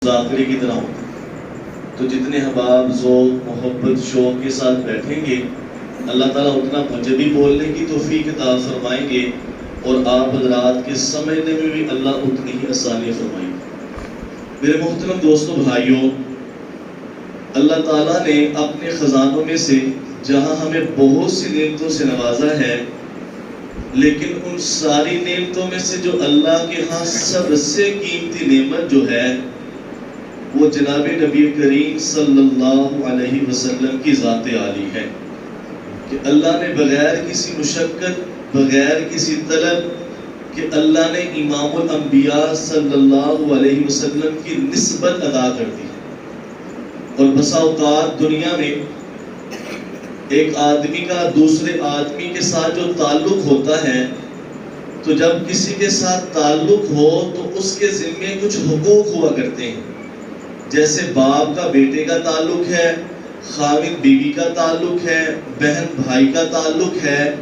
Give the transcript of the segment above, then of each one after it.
ذاکرے کی طرح ہو. تو جتنے احباب ذوق محبت شوق کے ساتھ بیٹھیں گے اللہ تعالیٰ اتنا مجھے بھی بولنے کی توفیق عطا فرمائیں گے اور آپ حضرات کے سمجھنے میں بھی اللہ اتنی ہی آسانی فرمائیں گے. میرے محترم دوستوں بھائیوں، اللہ تعالیٰ نے اپنے خزانوں میں سے جہاں ہمیں بہت سی نعمتوں سے نوازا ہے، لیکن ان ساری نعمتوں میں سے جو اللہ کے ہاں سب سے قیمتی نعمت جو ہے وہ جناب نبی کریم صلی اللہ علیہ وسلم کی ذات عالی ہے کہ اللہ نے بغیر کسی مشقت، بغیر کسی طلب کہ اللہ نے امام الانبیاء صلی اللہ علیہ وسلم کی نسبت ادا کر دی. اور بسا اوقات دنیا میں ایک آدمی کا دوسرے آدمی کے ساتھ جو تعلق ہوتا ہے، تو جب کسی کے ساتھ تعلق ہو تو اس کے ذمے کچھ حقوق ہوا کرتے ہیں. جیسے باپ کا بیٹے کا تعلق ہے، خاوند بیوی کا تعلق ہے، بہن بھائی کا تعلق ہے.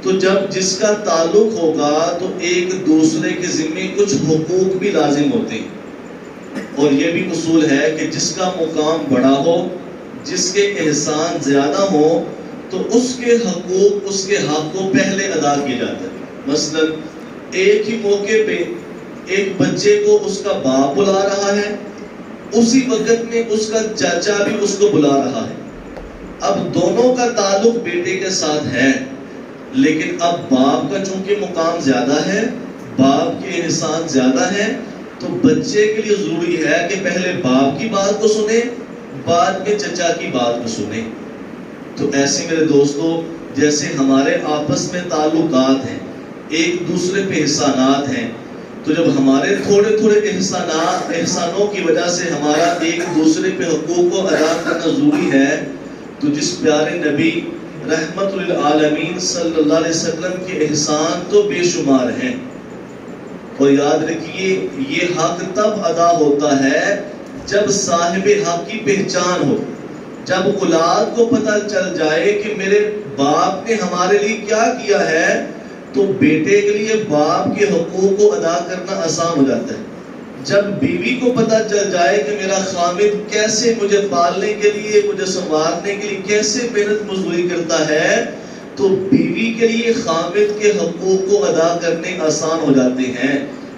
تو جب جس کا تعلق ہوگا تو ایک دوسرے کے ذمے کچھ حقوق بھی لازم ہوتے ہیں. اور یہ بھی اصول ہے کہ جس کا مقام بڑا ہو، جس کے احسان زیادہ ہو، تو اس کے حقوق، اس کے حق کو پہلے ادا کیا جاتا ہے. مثلا ایک ہی موقع پہ ایک بچے کو اس کا باپ بلا رہا ہے، اسی وقت میں اس کا چاچا بھی اس کو بلا رہا ہے. اب دونوں کا تعلق بیٹے کے ساتھ ہے، لیکن اب باپ کا چونکہ مقام زیادہ ہے، باپ کے احسان زیادہ ہے، تو بچے کے لیے ضروری ہے کہ پہلے باپ کی بات کو سنے، بعد میں چچا کی بات کو سنے. تو ایسے میرے دوستو، جیسے ہمارے آپس میں تعلقات ہیں، ایک دوسرے پہ احسانات ہیں، تو جب ہمارے تھوڑے تھوڑے احسانوں کی وجہ سے ہمارا ایک دوسرے پہ حقوق کو ادا کرنا ضروری ہے، تو جس پیارے نبی رحمت للعالمین صلی اللہ علیہ وسلم کے احسان تو بے شمار ہیں. اور یاد رکھیے، یہ حق تب ادا ہوتا ہے جب صاحب حق کی پہچان ہو، جب اولاد کو پتہ چل جائے کہ میرے باپ نے ہمارے لیے کیا کیا ہے، تو بیٹے کے لیے باپ کے حقوق کو ادا کرنا آسان ہو جاتا ہے. جب بیوی کو پتہ چل جائے کہ میرا خامد کیسے مجھے پالنے کے لیے، مجھے سنوارنے کے لیے کیسے محنت مزدوری کرتا ہے، تو بیوی کے لیے خامد کے حقوق کو ادا کرنے آسان ہو جاتے ہیں.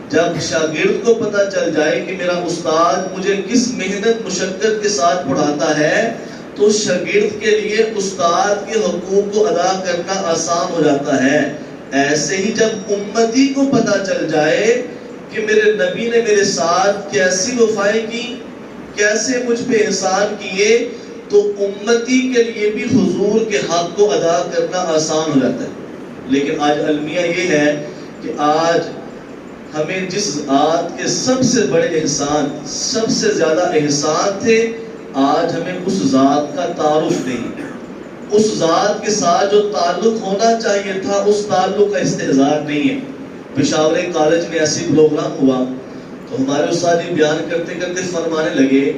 جب شاگرد کو پتہ چل جائے کہ میرا استاد مجھے کس محنت مشقت کے ساتھ پڑھاتا ہے، تو شاگرد کے لیے استاد کے حقوق کو ادا کرنا آسان ہو جاتا ہے. ایسے ہی جب امتی کو پتہ چل جائے کہ میرے نبی نے میرے ساتھ کیسی وفائی کی، کیسے مجھ پہ احسان کیے، تو امتی کے لیے بھی حضور کے حق کو ادا کرنا آسان ہو جاتا ہے. لیکن آج المیہ یہ ہے کہ آج ہمیں جس ذات کے سب سے بڑے احسان، سب سے زیادہ احسان تھے، آج ہمیں اس ذات کا تعارف نہیں، اس ذات کے ساتھ جو تعلق ہونا چاہیے تھا اس تعلق کا استحضار نہیں ہے. پشاور کالج میں ایسی پروگرام ہوا تو ہمارے استاد جی بیان کرتے کرتے فرمانے لگے،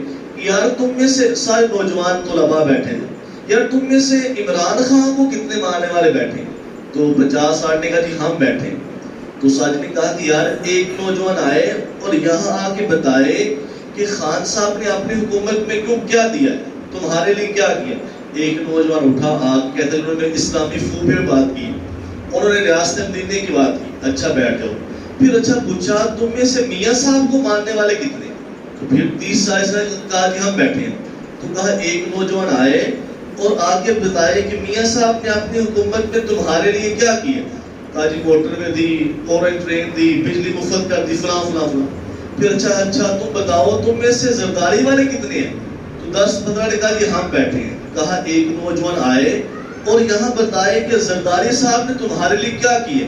یار تم میں سے سارے نوجوان طلباء بیٹھے ہیں، یار تم میں سے عمران خان کو کتنے ماننے والے بیٹھے ہیں؟ تو 50-60 نے کہا جی ہم بیٹھے. تو استاد جی نے کہا کہ یار ایک نوجوان آئے اور یہاں آ کے بتائے کہ خان صاحب نے اپنی حکومت میں کیوں کیا دیا ہے، تمہارے لیے کیا کیا. ایک نوجوان اٹھا، آگ کہتے ہیں انہوں نے اسلامی فوبے میں بات کی، انہوں نے ریاست مدینہ کی بات کی. اچھا بیٹھ جاؤ. پھر اچھا پوچھا تم میں سے میاں صاحب کو ماننے والے کتنے؟ تو پھر 30-40 نے کہا کہ ہم بیٹھے ہیں. تو کہا ایک نوجوان آئے اور آگے بتائے کہ میاں صاحب نے اپنی حکومت میں تمہارے لیے کیا کیا. کہا جی موٹر میں دی، اورنج ٹرین دی، بجلی مفت کر دی، فلاں فلاں فلاں. پھر اچھا تم بتاؤ تم میں سے زرداری والے کتنے ہیں؟ تو 10-15 نے کہا کہ ہم بیٹھے ہیں. کہا ایک نوجوان آئے اور یہاں بتائے کہ زرداری صاحب نے تمہارے لیے کیا کیا.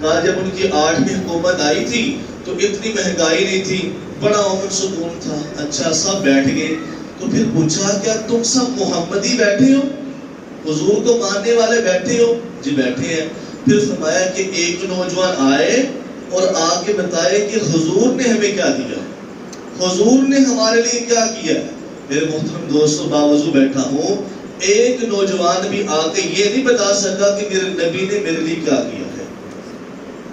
کہا جب ان کی 8ویں حکومت آئی تھی تو اتنی مہنگائی نہیں تھی، بڑا امن سکون تھا. اچھا سب بیٹھ گئے. تو پھر پوچھا کیا تم سب محمدی بیٹھے ہو، حضور کو ماننے والے بیٹھے ہو؟ جی بیٹھے ہیں. پھر فرمایا کہ ایک نوجوان آئے اور آ کے بتائے کہ حضور نے ہمیں کیا دیا، حضور نے ہمارے لیے کیا کیا. میرے محترم دوستو، باوضو بیٹھا ہوں، ایک نوجوان بھی آ کے یہ نہیں بتا سکا کہ میرے نبی نے میرے لیے کیا کیا ہے.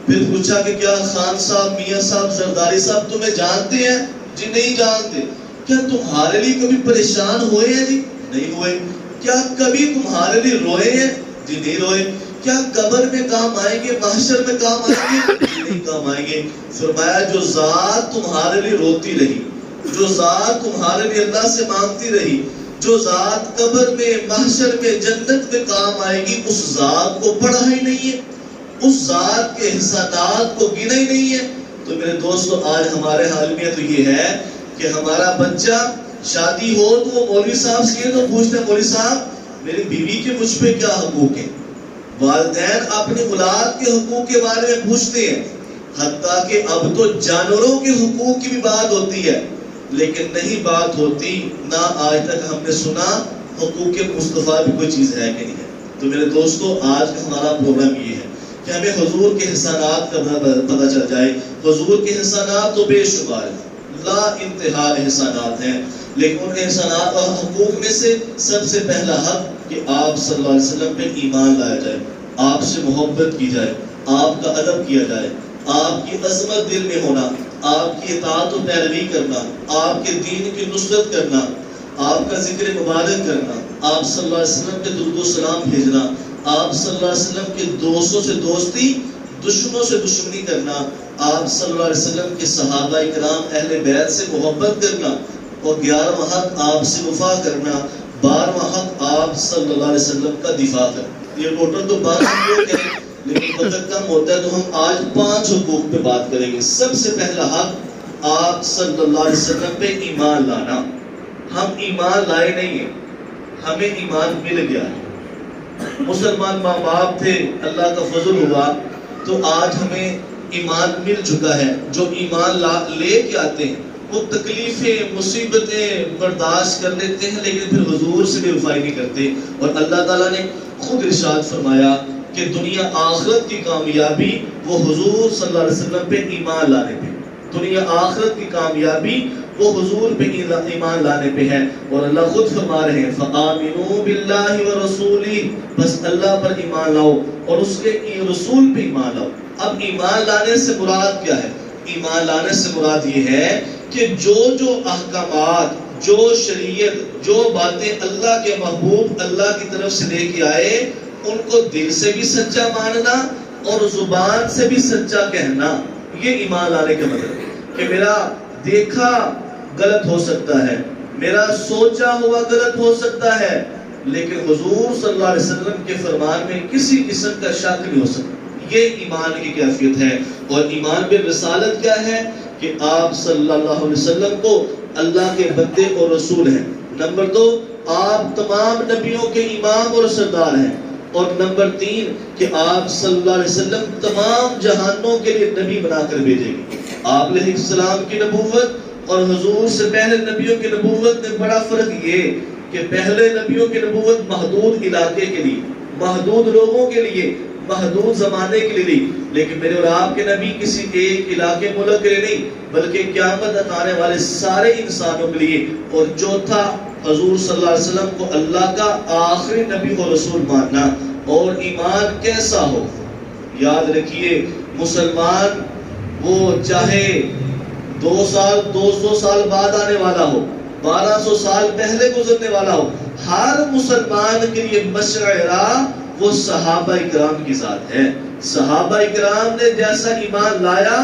پھر پوچھا کہ کیا خان صاحب، میاں صاحب، زرداری صاحب تمہیں جانتے ہیں؟ جی نہیں جانتے. کیا تمہارے لیے کبھی پریشان ہوئے ہیں؟ جی نہیں ہوئے. کیا کبھی تمہارے لیے روئے ہیں؟ جی نہیں روئے. کیا قبر میں کام آئیں گے، محشر میں کام آئیں گے؟ جی نہیں کام آئیں گے. فرمایا جو ذات تمہارے لیے روتی رہی، جو ذات تمہارے لیے اللہ سے مانگتی رہی، جو ذات قبر میں، محشر میں، جنت میں کام آئے گی، اس ذات کو پڑھا ہی نہیں ہے، اس ذات کے احسانات کو گنا ہی نہیں ہے. تو میرے دوستو آج ہمارے حال میں تو یہ ہے کہ ہمارا بچہ شادی ہو تو وہ مولوی صاحب سے یہ تو پوچھتے ہیں، مولوی صاحب میری بیوی کے مجھ پہ کیا حقوق ہیں؟ والدین اپنی اولاد کے حقوق کے بارے میں پوچھتے ہیں. حتیٰ کہ اب تو جانوروں کے حقوق کی بھی بات ہوتی ہے، لیکن نہیں بات ہوتی، نہ آج تک ہم نے سنا حقوق مصطفیٰ بھی کوئی چیز ہے کہ نہیں ہے. تو میرے دوستو آج کا ہمارا پروگرام یہ ہے کہ ہمیں حضور کے احسانات کا پتہ چل جائے. حضور کے احسانات تو بے شمار ہیں، لا انتہا احسانات ہیں، لیکن ان احسانات اور حقوق میں سے سب سے پہلا حق کہ آپ صلی اللہ علیہ وسلم پہ ایمان لایا جائے، آپ سے محبت کی جائے، آپ کا ادب کیا جائے، آپ کی عظمت دل میں ہونا، آپ کی اطاعت و پیروی کرنا، آپ کے دین کی نصرت کرنا، آپ کا ذکر مبارک کرنا، آپ صلی اللہ علیہ وسلم پہ درود و سلام بھیجنا، آپ صلی اللہ علیہ وسلم کے دوستوں سے دوستی، دشمنوں سے دشمنی کرنا، آپ صلی اللہ علیہ وسلم کے صحابہ کرام اہل بیت سے محبت کرنا، اور 11واں حق آپ سے وفا کرنا، 12واں حق آپ صلی اللہ علیہ وسلم کا دفاع کرنا. یہ ٹوٹل تو 12 حقوق ہیں، لیکن وقت کم ہوتا ہے تو ہم آج 5 حقوق پہ بات کریں گے. سب سے پہلا حق آپ صلی اللہ علیہ وسلم پہ ایمان لانا. ہم ایمان لائے نہیں ہیں، ہمیں ایمان مل گیا ہے. مسلمان ماں باپ تھے، اللہ کا فضل ہوا تو آج ہمیں ایمان مل چکا ہے. جو ایمان لے کے آتے ہیں وہ تکلیفیں، مصیبتیں برداشت کر لیتے ہیں، لیکن پھر حضور سے بے وفائی نہیں کرتے. اور اللہ تعالیٰ نے خود ارشاد فرمایا کہ دنیا آخرت کی کامیابی وہ حضور صلی اللہ علیہ وسلم پہ ایمان لانے پہ، دنیا آخرت کی کامیابی وہ حضور پہ ایمان لانے پہ ہے. اور اللہ خود فرما رہے ہیں فآمنوا باللہ ورسولہ، بس اللہ پر ایمان لاؤ اور اس کے رسول پہ ایمان لاؤ. اب ایمان لانے سے مراد کیا ہے؟ ایمان لانے سے مراد یہ ہے کہ جو احکامات، جو شریعت، جو باتیں اللہ کے محبوب اللہ کی طرف سے لے کے آئے ان کو دل سے بھی سچا ماننا اور زبان سے بھی سچا کہنا. یہ ایمان لانے کا مطلب ہے کہ میرا دیکھا غلط ہو سکتا ہے، میرا سوچا ہوا غلط ہو سکتا ہے، لیکن حضور صلی اللہ علیہ وسلم کے فرمان میں کسی قسم کا شک نہیں ہو سکتا. یہ ایمان کی کیفیت ہے. اور ایمان بالرسالت کیا ہے؟ کہ آپ صلی اللہ علیہ وسلم کو اللہ کے بندے اور رسول ہیں. نمبر 2، آپ تمام نبیوں کے امام اور سردار ہیں. اور نمبر 3 کہ آپ صلی اللہ علیہ وسلم تمام جہانوں کے لیے نبی بنا کر بھیجے گی. آپ علیہ السلام کی نبوت اور حضور سے پہلے نبیوں کی نبوت میں بڑا فرق یہ کہ پہلے نبیوں کی نبوت محدود علاقے کے لیے، محدود لوگوں کے لیے، محدود زمانے کے لیے نہیں، لیکن میرے اور آپ کے نبی کسی ایک علاقے ملک کے لیے نہیں بلکہ قیامت تک آنے والے سارے انسانوں کے لیے. اور چوتھا، حضور صلی اللہ علیہ وسلم کو اللہ کا آخری نبی و رسول ماننا. اور ایمان کیسا ہو؟ یاد رکھیے، مسلمان وہ چاہے 2 سال 200 سال بعد آنے والا ہو، 1200 سال پہلے گزرنے والا ہو، ہر مسلمان کے لیے مشرع راہ وہ صحابہ اکرام کی ذات ہے. صحابہ اکرام نے جیسا ایمان لایا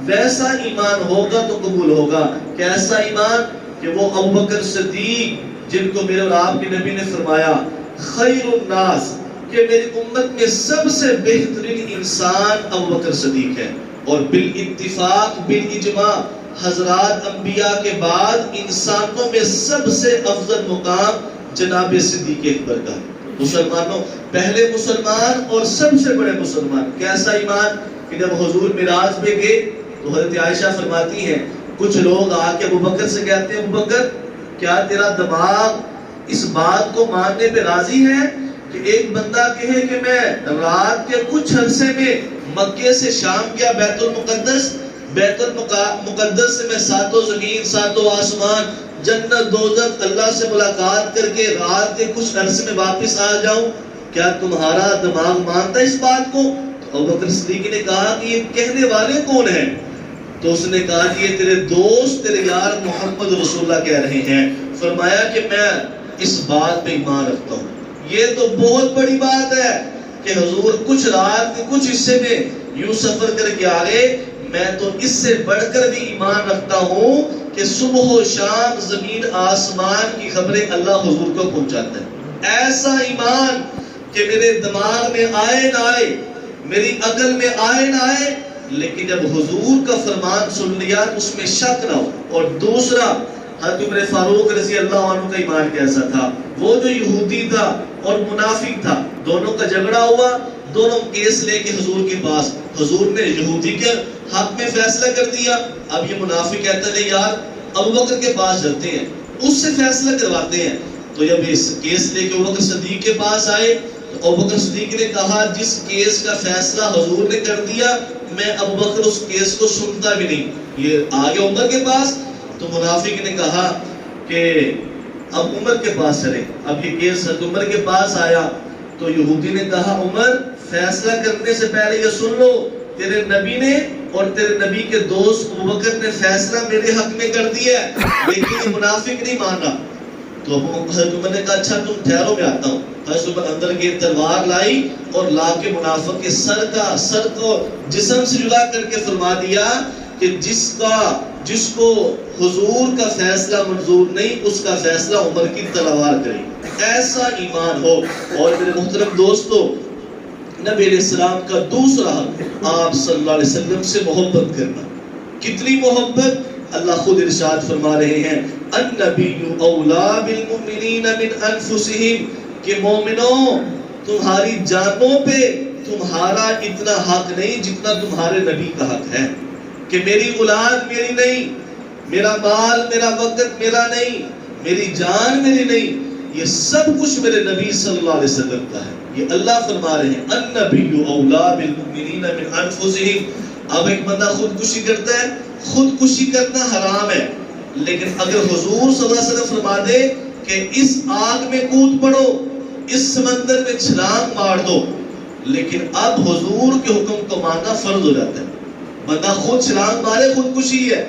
ویسا ایمان ہوگا تو قبول ہوگا. کیسا ایمان؟ کہ وہ ابوبکر صدیق جن کو میرے اور آپ کے نبی نے فرمایا خیر الناس، کہ میری امت میں سب سے بہترین انسان ابوبکر صدیق ہے. اور بالاتفاق، بالاجماع، حضرات انبیاء کے بعد انسانوں میں سب سے افضل مقام جناب صدیق اکبر کا. مسلمانوں، پہلے مسلمان اور سب سے بڑے مسلمان. کیسا ایمان کہ جب حضور معراج میں گئے تو حضرت عائشہ فرماتی ہیں کچھ لوگ آ کے ابوبکر سے کہتے ہیں ابوبکر کیا تیرا دماغ اس بات کو ماننے پہ راضی ہے کہ ایک بندہ کہے کہ میں رات کے کچھ عرصے میں مکے سے شام گیا بیت المقدس، بیت المقدس سے میں 7 زمین 7 آسمان جنت دوزخ اللہ سے ملاقات کر کے رات کے کچھ عرصے میں واپس آ جاؤں، کیا تمہارا دماغ مانتا اس بات کو؟ تو ابوبکر صدیق نے کہا کہ یہ کہنے والے کون ہیں؟ تو اس نے کہا کہ یہ تیرے دوست تیرے یار محمد رسول اللہ کہہ رہے ہیں. فرمایا کہ میں اس بات پہ ایمان رکھتا ہوں. یہ تو بہت بڑی بات ہے کہ حضور کچھ رات کے کچھ حصے میں یوں سفر کر کے آ گئے. میں تو اس سے بڑھ کر بھی ایمان رکھتا ہوں کہ صبح و شام زمین آسمان کی خبریں اللہ حضور کو پہنچاتا ہے. ایسا ایمان کہ میرے دماغ میں آئے نہ آئے, میری عقل میں آئے نہ آئے, لیکن جب حضور کا فرمان سن لیا تو اس میں شک نہ ہو. اور دوسرا, حضرت عمر فاروق رضی اللہ عنہ کا ایمان کیسا تھا؟ وہ جو یہودی تھا اور منافق تھا, دونوں کا جھگڑا ہوا, دونوں کیس لے کے حضور کے پاس. حضور نے یہودی کے حق میں فیصلہ کر دیا. اب یہ منافق کہتا ہے یار ابو بکر کے پاس چلتے ہیں, اس سے فیصلہ کرواتے ہیں. تو جب اس کیس لے کے ابو بکر صدیق کے پاس آئے تو ابو بکر صدیق نے کہا جس کیس کا فیصلہ حضور نے کر دیا میں ابو بکر اس کیس کو سنتا بھی نہیں. یہ آگے عمر کے پاس. تو منافق نے کہا کہ اب عمر کے پاس چلے. اب یہ کیس عمر کے پاس آیا تو یہودی نے کہا عمر فیصلہ کرنے سے پہلے یہ سن لو, تیرے نبی نے اور تیرے نبی کے دوست ابو بکر نے فیصلہ میرے حق میں کر دیا ہے, لیکن یہ منافق نہیں مان رہا. تو حضرت عمر نے کہا اچھا تم ٹھہرو میں آتا ہوں. حضرت عمر اندر کی تلوار لائی اور لا کے منافق کے سر کو جسم سے جدا کر کے فرما دیا کہ جس کو حضور کا فیصلہ منظور نہیں اس کا فیصلہ عمر کی تلوار کرے. ایسا ایمان ہو. اور میرے محترم دوستو, نبی علیہ السلام کا دوسرا حق آپ صلی اللہ علیہ وسلم سے محبت کرنا. کتنی محبت؟ اللہ خود ارشاد فرما رہے ہیں النبی اولا بالمؤمنین من انفسہم, کہ مومنوں تمہاری جانوں پہ تمہارا اتنا حق نہیں جتنا تمہارے نبی کا حق ہے. کہ میری اولاد میری نہیں, میرا مال میرا وقت میرا نہیں, میری جان میری نہیں, یہ سب کچھ میرے نبی صلی اللہ علیہ وسلم کا ہے. یہ اللہ فرما رہے ہیں النبی اولا بالمؤمنین من انفسہم. اب ایک بندہ خودکشی کرتا ہے, خودکشی کرنا حرام ہے, لیکن اگر حضور صلی اللہ علیہ وسلم فرما دے کہ اس آگ میں کود پڑو, اس سمندر میں چھلانگ مار دو, لیکن اب حضور کے حکم کو ماننا فرض ہو جاتا ہے. بندہ خود چھلانگ مارے خودکشی ہے,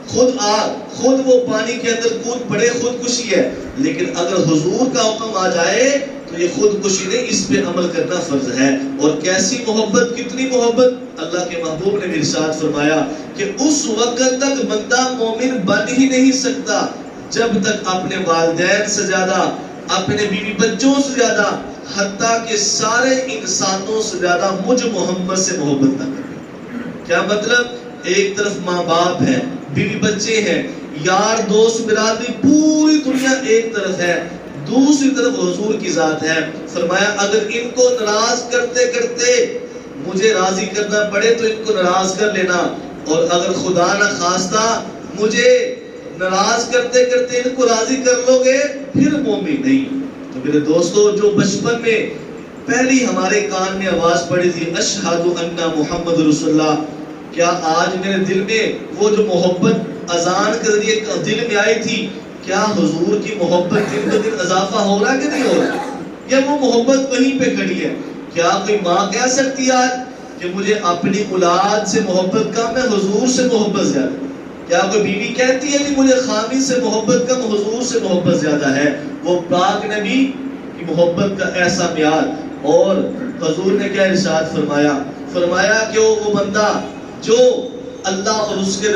خود وہ پانی کے اندر کود پڑے خودکشی ہے, لیکن اگر حضور کا حکم آ جائے تو یہ خودکشی نہیں, اس پہ عمل کرنا فرض ہے. اور کیسی محبت, کتنی محبت. اللہ کے محبوب نے ارشاد فرمایا کہ اس وقت تک بندہ مومن بن ہی نہیں سکتا جب تک اپنے والدین سے زیادہ, اپنے بیوی بچوں سے زیادہ, حتیٰ کہ سارے انسانوں سے زیادہ مجھ محمد سے محبت نہ کرے. کیا مطلب؟ ایک طرف ماں باپ ہے, بیوی بچے ہیں, یار دوست برادری, پوری دنیا ایک طرف ہے, دوسری طرف حضور کی ذات ہے. فرمایا اگر ان کو ناراض کرتے کرتے مجھے راضی کرنا پڑے تو ان کو ناراض کر لینا, اور اگر خدا نہ خواستہ مجھے ناراض کرتے کرتے ان کو راضی کر لو گے پھر مومن نہیں. تو میرے دوستو, جو بچپن میں پہلی ہمارے کان میں آواز پڑی تھی اشہد ان محمد رسول اللہ, کیا آج میرے دل میں وہ جو محبت اذان کے ذریعے دل میں آئی تھی, کیا حضور کی محبت دن بدن اضافہ ہو رہا کہ نہیں ہو رہا؟ یا وہ محبت وہیں پہ کھڑی ہے؟ کیا کوئی ماں کہہ سکتی ہے آج کہ مجھے اپنی اولاد سے محبت کم ہے, حضور سے محبت زیادہ؟ کیا کوئی بیوی کہتی ہے کہ مجھے خامی سے محبت کم, حضور سے محبت زیادہ ہے؟ وہ پاک نبی کی محبت کا ایسا معیار. اور حضور نے کیا ارشاد فرمایا کہ وہ بندہ جو اللہ اور اس کے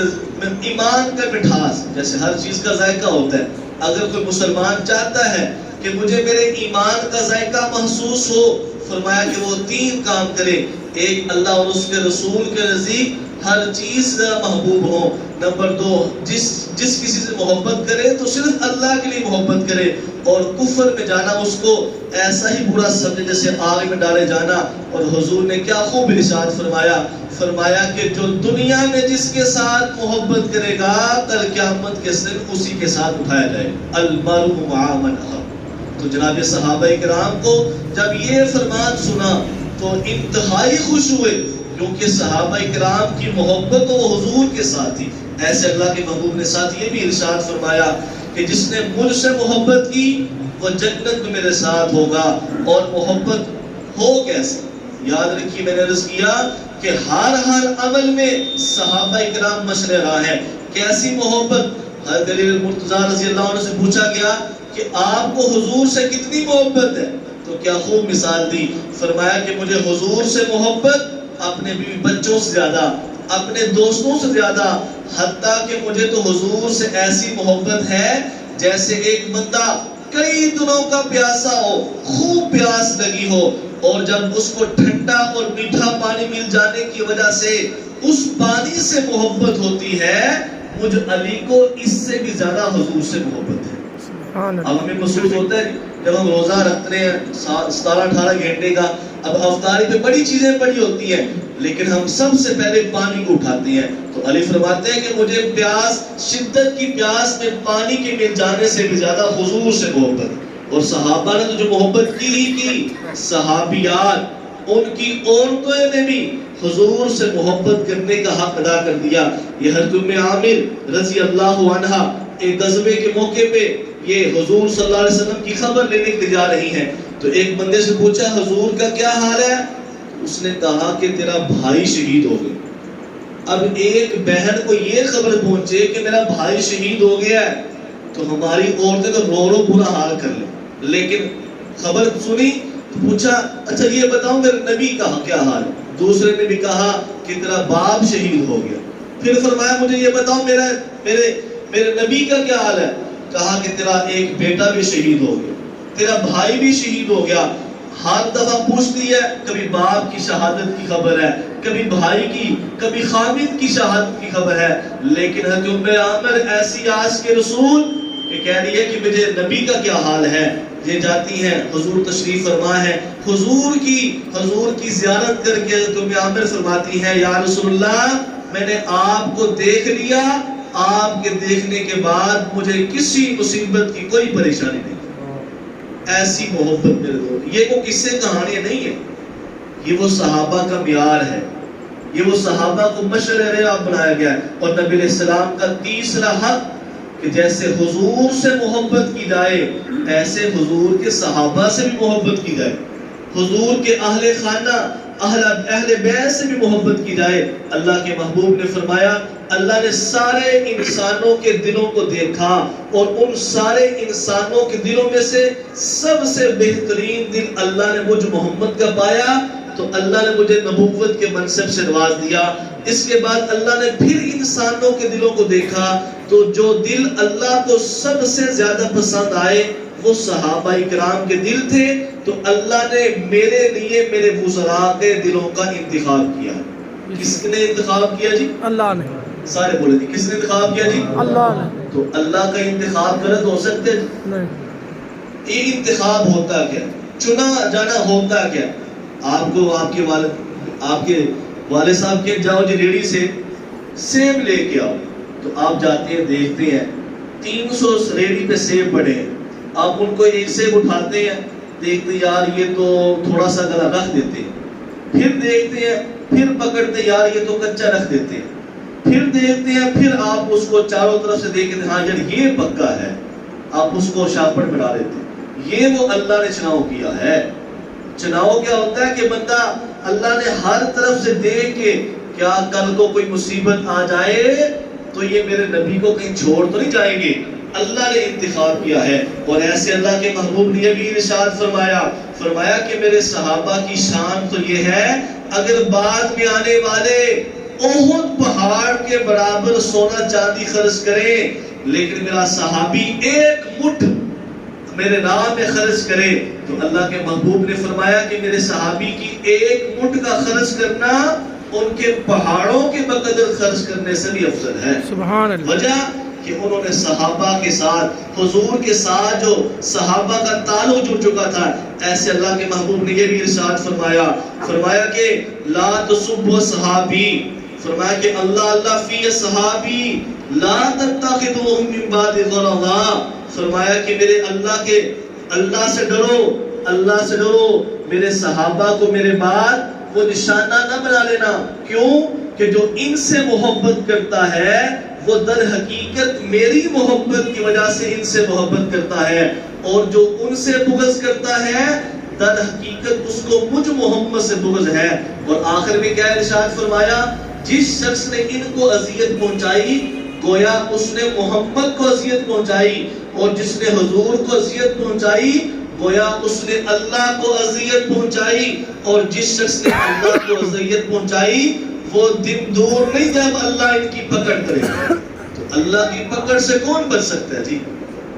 ایمان کا مٹھاس, جیسے ہر چیز کا ذائقہ ہوتا ہے, اگر کوئی مسلمان چاہتا ہے کہ مجھے میرے ایمان کا ذائقہ محسوس ہو, فرمایا کہ وہ 3 کام کرے. ایک, اللہ اور اس کے رسول کے نزدیک ہر چیز محبوب ہو. نمبر 2, جس کسی سے محبت کرے تو صرف اللہ کے لیے محبت کرے, اور کفر میں جانا اس کو ایسا ہی برا سمجھے جیسے آگ میں ڈالے جانا. اور حضور نے کیا خوب ارشاد فرمایا کہ جو دنیا میں جس کے ساتھ محبت کرے گا کل قیامت کے دن اسی کے ساتھ اٹھایا جائے. المرء مع من احب. تو جناب صحابہ کرام کو جب یہ فرمان سنا تو انتہائی خوش ہوئے, کیونکہ صحابہ کرام کی محبت تو حضور کے ساتھ تھی. ایسے اللہ کے محبوب نے ساتھ یہ بھی ارشاد فرمایا کہ جس نے مجھ سے محبت کی وہ جنت میں میرے ساتھ ہوگا. اور محبت ہو کیسے؟ یاد رکھیے, میں نے عرض کیا کہ کہ ہر عمل میں صحابہ اکرام مشرے راہ ہیں. کیسی محبت. حضرت علی مرتضیٰ رضی اللہ عنہ سے پوچھا گیا کہ آپ کو حضور سے کتنی محبت ہے؟ تو کیا خوب مثال دی. فرمایا کہ مجھے حضور سے محبت اپنے بیوی بچوں سے زیادہ، اپنے دوستوں سے زیادہ، حتیٰ کہ مجھے تو حضور سے ایسی محبت ہے جیسے ایک بندہ کئی دنوں کا پیاسا ہو، خوب پیاس لگی ہو، اور جب اس کو ٹھنڈا اور میٹھا پانی مل جانے کی وجہ سے اس پانی سے محبت ہوتی ہے، مجھ علی کو اس سے بھی زیادہ حضور سے محبت ہے. اب ہمیں محسوس ہوتا ہے جب ہم روزہ رکھتے ہیں 17-18 گھنٹے کا، اب افطاری پہ بڑی چیزیں پڑی ہوتی ہیں، لیکن ہم سب سے پہلے پانی کو اٹھاتے ہیں. تو علی فرماتے ہیں کہ مجھے پیاس، شدت کی پیاس میں پانی کے مل جانے سے بھی زیادہ حضور سے محبت. اور صحابہ نے تو جو محبت کی صحابیات، ان کی عورتوں نے بھی حضور سے محبت کرنے کا حق ادا کر دیا. یہ حضرت ام عامر رضی اللہ عنہا ایک غزوے کے موقع پہ یہ حضور صلی اللہ علیہ وسلم کی خبر لینے کے لیے جا رہی ہیں. تو ایک بندے سے پوچھا حضور کا کیا حال ہے؟ اس نے کہا کہ تیرا بھائی شہید ہو گیا. اب ایک بہن کو یہ خبر پہنچے کہ میرا بھائی شہید ہو گیا ہے تو ہماری عورتیں تو رو رو برا حال کر لیں. لیکن خبر سنی تو پوچھا اچھا یہ بتاؤ میرے نبی کا کیا حال ہے؟ دوسرے نے بھی کہا کہ تیرا باپ شہید ہو گیا. پھر فرمایا مجھے یہ بتاؤ میرے نبی کا کیا حال ہے؟ کہا کہ تیرا ایک بیٹا بھی شہید ہو گیا، تیرا بھائی بھی شہید ہو گیا. ہر دفعہ پوچھتی ہے، کبھی باپ کی شہادت کی خبر ہے، کبھی بھائی کی، کبھی خامد کی شہادت کی خبر ہے. لیکن حضرت ام عامر ایسی آس کے رسول کہ کہہ رہی ہے کہ مجھے نبی کا کیا حال ہے. یہ جاتی ہیں، حضور تشریف فرما ہے، حضور کی زیارت کر کے حضرت ام عامر فرماتی ہیں یا رسول اللہ میں نے آپ کو دیکھ لیا، آپ کے دیکھنے کے بعد مجھے کسی مصیبت کی کوئی پریشانی نہیں. ایسی محبت میرے دوست. یہ کوئی قصے کہانی نہیں ہے، یہ وہ صحابہ کا معیار ہے، یہ وہ صحابہ کو مشعل راہ بنایا گیا ہے. اور نبی علیہ السلام کا تیسرا حق کہ جیسے حضور سے محبت کی جائے ایسے حضور کے صحابہ سے بھی محبت کی جائے، حضور کے اہل خانہ، اہل بیت سے بھی محبت کی جائے. اللہ کے محبوب نے فرمایا اللہ نے سارے انسانوں کے دلوں کو دیکھا اور ان سارے انسانوں کے دلوں میں سے سب سے بہترین دل اللہ نے مجھ محمد کا پایا، تو اللہ نے مجھے نبوت کے منصب سے نواز دیا. اس کے بعد اللہ نے پھر انسانوں کے دلوں کو دیکھا تو جو دل اللہ کو سب سے زیادہ پسند آئے وہ صحابہ اکرام کے دل تھے. تو اللہ نے میرے لیے میرے وزراء کے دلوں کا انتخاب کیا. کس نے انتخاب کیا جی؟ اللہ نے. سارے بولے تھے کس نے انتخاب کیا جی؟ اللہ نے. تو اللہ کا انتخاب غلط ہو سکتے نہیں. یہ انتخاب ہوتا کیا؟ چنا جانا ہوتا کیا؟ آپ کو آپ کے والد صاحب کے جاؤ جی ریڑھی سے سیب لے کے آؤ، تو آپ جاتے ہیں دیکھتے ہیں 300 ریڑھی پہ سیب پڑے ہیں. آپ ان کو ایک سیب اٹھاتے ہیں، دیکھتے یار یہ تو تھوڑا سا گلا رکھ دیتے ہیں، پھر دیکھتے ہیں، پھر پکڑتے یار یہ تو کچا رکھ دیتے ہیں، پھر دیکھتے ہیں، پھر آپ اس کو چاروں طرف سے دیکھتے ہیں ہاں یار یہ پکا ہے، آپ اس کو شاپڑ میں ڈال دیتے ہیں. یہ وہ اللہ نے چناؤ کیا ہے. چناؤ کیا ہوتا ہے کہ بندہ اللہ نے ہر طرف سے دیکھ کے کیا کل کو کوئی مصیبت آ جائے تو یہ میرے نبی کو کہیں چھوڑ تو نہیں جائیں گے. اللہ نے انتخاب کیا ہے. اور ایسے اللہ کے محبوب نے بھی ارشاد فرمایا کہ میرے صحابہ کی شان تو یہ ہے اگر بعد میں آنے والے احد پہاڑ کے برابر سونا چاندی خرچ کریں لیکن میرا صحابی ایک مٹھ میرے راہ میں خرچ کرے تو اللہ کے محبوب نے فرمایا کہ میرے صحابی کی ایک مٹھ کا خرچ کرنا ان کے پہاڑوں کے بقدر خرچ کرنے سے بھی افضل ہے. سبحان اللہ. وجہ کہ انہوں نے صحابہ کے ساتھ، حضور کے ساتھ جو صحابہ کا تعلق جڑ چکا تھا. ایسے اللہ کے محبوب نے یہ بھی ارشاد فرمایا کہ لا تسبوا صحابی، فرمایا کہ اللہ فی صحابی لا تتخذوهم من بعد غرضا. فرمایا کہ میرے اللہ سے ڈرو، میرے صحابہ کو میرے بعد وہ نشانہ نہ بنا لینا. کیوں کہ جو ان سے محبت کرتا ہے وہ در حقیقت میری محبت کی وجہ سے ان سے محبت کرتا ہے، اور جو ان سے بغض کرتا ہے در حقیقت اس کو مجھ محمد سے بغض ہے. اور آخر میں کیا ارشاد فرمایا؟ جس شخص نے ان کو اذیت پہنچائی گویا اس نے محمد کو اذیت پہنچائی، اور جس نے حضور کو اذیت پہنچائی گویا اس نے اللہ کو اذیت پہنچائی، اور جس شخص نے اللہ کو اذیت پہنچائی وہ دن دور نہیں جب اللہ ان کی پکڑ کرے گا. تو اللہ کی پکڑ سے کون بچ سکتا ہے جی؟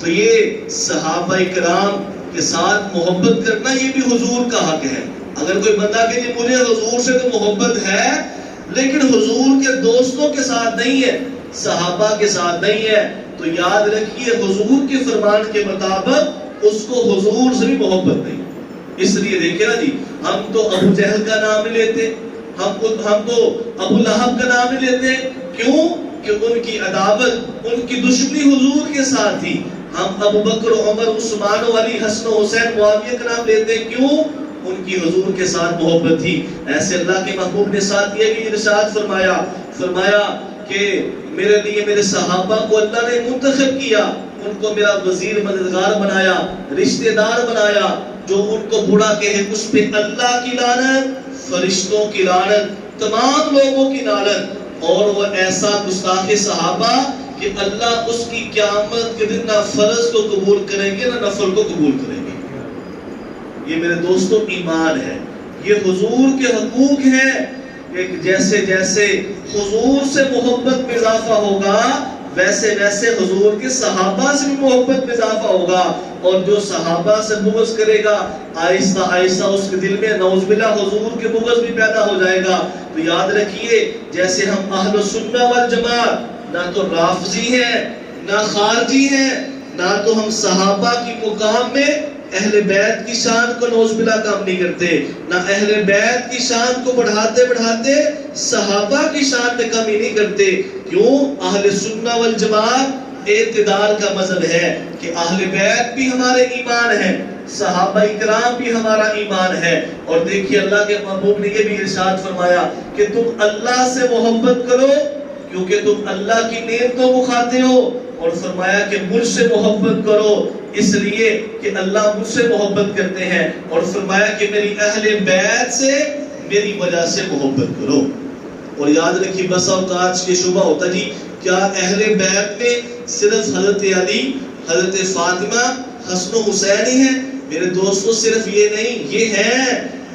تو یہ صحابہ کرام کے ساتھ محبت کرنا یہ بھی حضور کا حق ہے. اگر کوئی بندہ کہ جی مجھے حضور سے تو محبت ہے لیکن حضور کے دوستوں کے ساتھ نہیں ہے، صحابہ کے ساتھ نہیں ہے، تو یاد رکھیے حضور کے فرمان کے مطابق اس کو حضور سے بھی محبت نہیں. اس لیے دیکھیں نا جی، ہم تو ابو جہل کا نام نہیں لیتے، ہم تو ابو لہب کا نام نہیں لیتے. کیوں؟ کہ ان کی عداوت، ان کی دشمنی حضور کے ساتھ تھی. ہم ابو بکر، عمر، عثمان و علی، حسن و حسین، معاویہ کا نام لیتے. کیوں؟ ان کی حضور کے ساتھ محبت تھی. ایسے اللہ کے محبوب نے ساتھ یہ بھی ارشاد فرمایا کہ میرے لیے میرے صحابہ کو اللہ نے منتخب کیا، ان کو میرا وزیر مددگار بنایا، رشتہ دار بنایا. جو ان کو برا کہے اس پہ اللہ کی لعنت، فرشتوں کی لعنت، تمام لوگوں کی لعنت. اور وہ ایسا گستاخ صحابہ کہ اللہ اس کی قیامت کے دن نہ فرض کو قبول کریں گے نہ نفل کو قبول کریں گے. یہ میرے دوستوں ایمان ہے، یہ حضور کے حقوق ہیں. جیسے جیسے حضور سے محبت میں اضافہ ہوگا ویسے ویسے حضور کے صحابہ سے بھی محبت میں اضافہ ہوگا. اور جو صحابہ سے بغض کرے گا آہستہ آہستہ اس کے دل میں نعوذ باللہ حضور کے بغض بھی پیدا ہو جائے گا. تو یاد رکھیے جیسے ہم اہل سنہ والجماعت نہ تو رافضی ہیں نہ خارجی ہیں، نہ تو ہم صحابہ کی مقام میں اہل بیت کی شان کو نعوذ باللہ کم نہیں کرتے، نہ اہل بیت کی شان کو بڑھاتے بڑھاتے صحابہ کی میں کمی نہیں کرتے. کیوں؟ اہل سنہ والجماعت اعتدال کا مذہب ہے کہ اہل بیت بھی ہمارے ایمان ہیں، صحابہ کرام بھی ہمارا ایمان ہے. اور دیکھیے اللہ کے محبوب نے یہ بھی ارشاد فرمایا کہ تم اللہ سے محبت کرو کیونکہ تم اللہ کی نعمتوں کو کھاتے ہو، اور فرمایا کہ مجھ سے محبت کرو اس لیے کہ اللہ مجھ سے محبت کرتے ہیں، اور فرمایا کہ میری اہل بیت سے میری وجہ سے محبت کرو. اور یاد رکھیے بس اوقات یہ شبہ ہوتا جی کیا اہل بیت میں صرف حضرت علی، حضرت فاطمہ، حسن و حسین ہی ہیں؟ میرے دوستو صرف یہ نہیں، یہ ہیں،